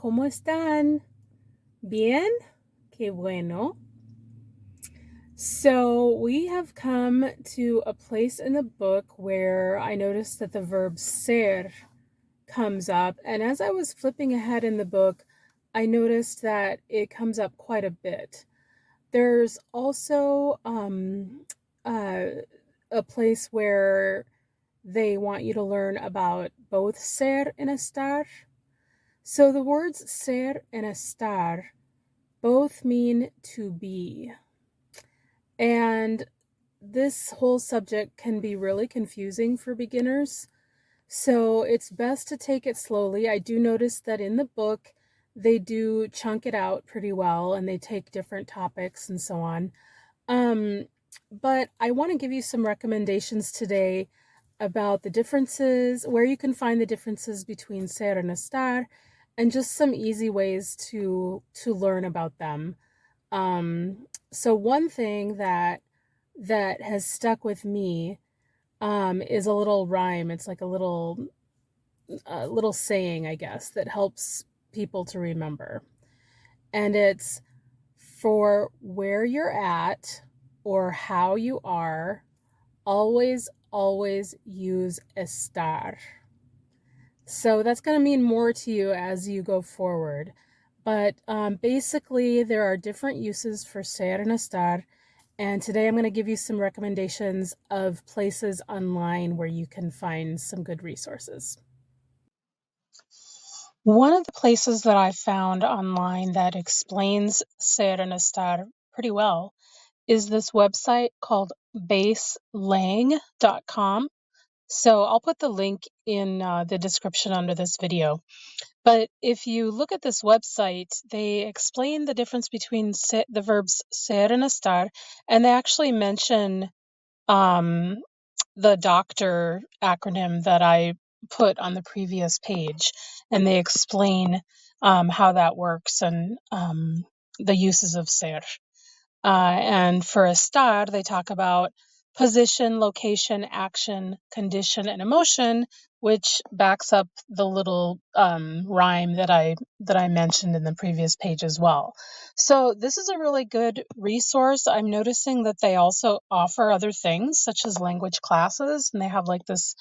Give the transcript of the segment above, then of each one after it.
¿cómo están? Bien? Qué bueno. So we have come to a place in the book where I noticed that the verb ser comes up. And as I was flipping ahead in the book, I noticed that it comes up quite a bit. There's also a place where they want you to learn about both ser and estar. So the words ser and estar both mean to be. And this whole subject can be really confusing for beginners. So it's best to take it slowly. I do notice that in the book, they do chunk it out pretty well and they take different topics and so on. But I want to give you some recommendations today about the differences, where you can find the differences between ser and estar, and just some easy ways to learn about them. So one thing that has stuck with me is a little rhyme. It's like a little saying, I guess, that helps people to remember. And it's, for where you're at or how you are, always use estar. So that's going to mean more to you as you go forward. But basically, there are different uses for ser and estar. And today I'm going to give you some recommendations of places online where you can find some good resources. One of the places that I found online that explains ser and estar pretty well is this website called baselang.com. So I'll put the link in the description under this video. But if you look at this website, they explain the difference between the verbs ser and estar, and they actually mention the doctor acronym that I put on the previous page, and they explain how that works and the uses of ser. And for estar, they talk about position, location, action, condition, and emotion, which backs up the little rhyme that I mentioned in the previous page as well. So this is a really good resource. I'm noticing that they also offer other things such as language classes, and they have like this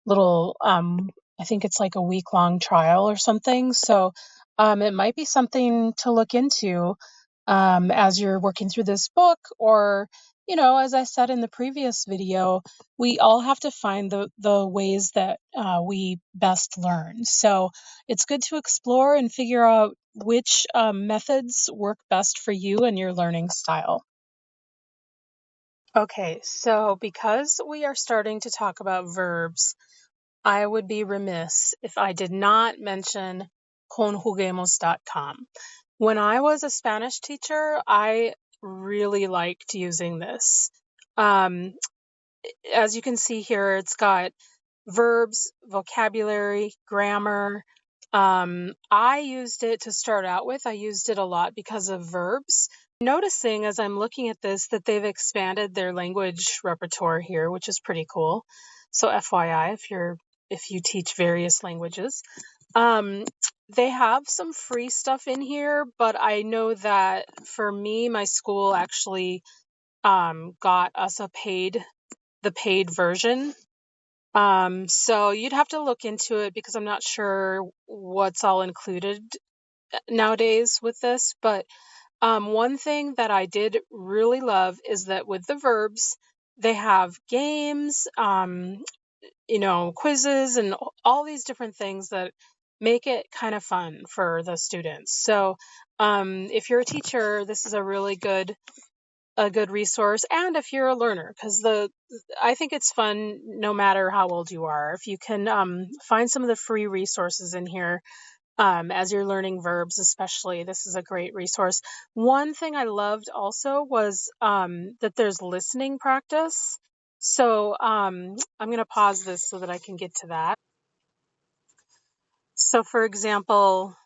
little I think it's like a week-long trial or something. So it might be something to look into as you're working through this book, or, as I said in the previous video, we all have to find the ways that we best learn. So it's good to explore and figure out which methods work best for you and your learning style. Okay, so because we are starting to talk about verbs, I would be remiss if I did not mention conjuguemos.com. When I was a Spanish teacher, I really liked using this. As you can see here, it's got verbs, vocabulary, grammar. I used it to start out with. I used it a lot because of verbs. Noticing as I'm looking at this that they've expanded their language repertoire here, which is pretty cool. So FYI, if you teach various languages. They have some free stuff in here, but I know that for me, my school actually got us the paid version. So you'd have to look into it because I'm not sure what's all included nowadays with this. But one thing that I did really love is that with the verbs, they have games, quizzes and all these different things that make it kind of fun for the students. So if you're a teacher, this is a really good resource, and if you're a learner, because I think it's fun no matter how old you are. If you can find some of the free resources in here as you're learning verbs, especially, this is a great resource. One thing I loved also was that there's listening practice. So I'm going to pause this so that I can get to that. So for example,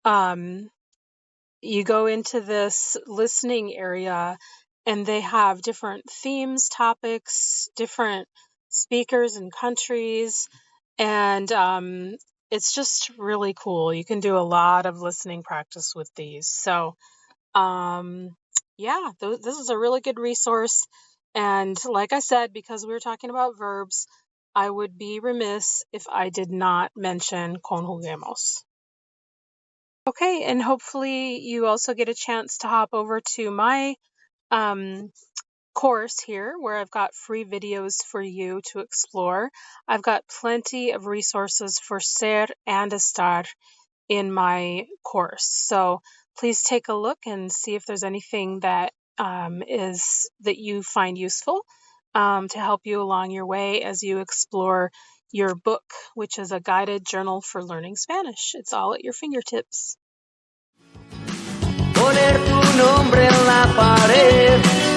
you go into this listening area and they have different themes, topics, different speakers and countries. And it's just really cool. You can do a lot of listening practice with these. So, yeah, this is a really good resource. And like I said, because we were talking about verbs, I would be remiss if I did not mention conjuguemos. Okay, and hopefully you also get a chance to hop over to my course here where I've got free videos for you to explore. I've got plenty of resources for ser and estar in my course. So please take a look and see if there's anything that that you find useful to help you along your way as you explore your book, which is a guided journal for learning Spanish. It's all at your fingertips. Poner tu nombre en la pared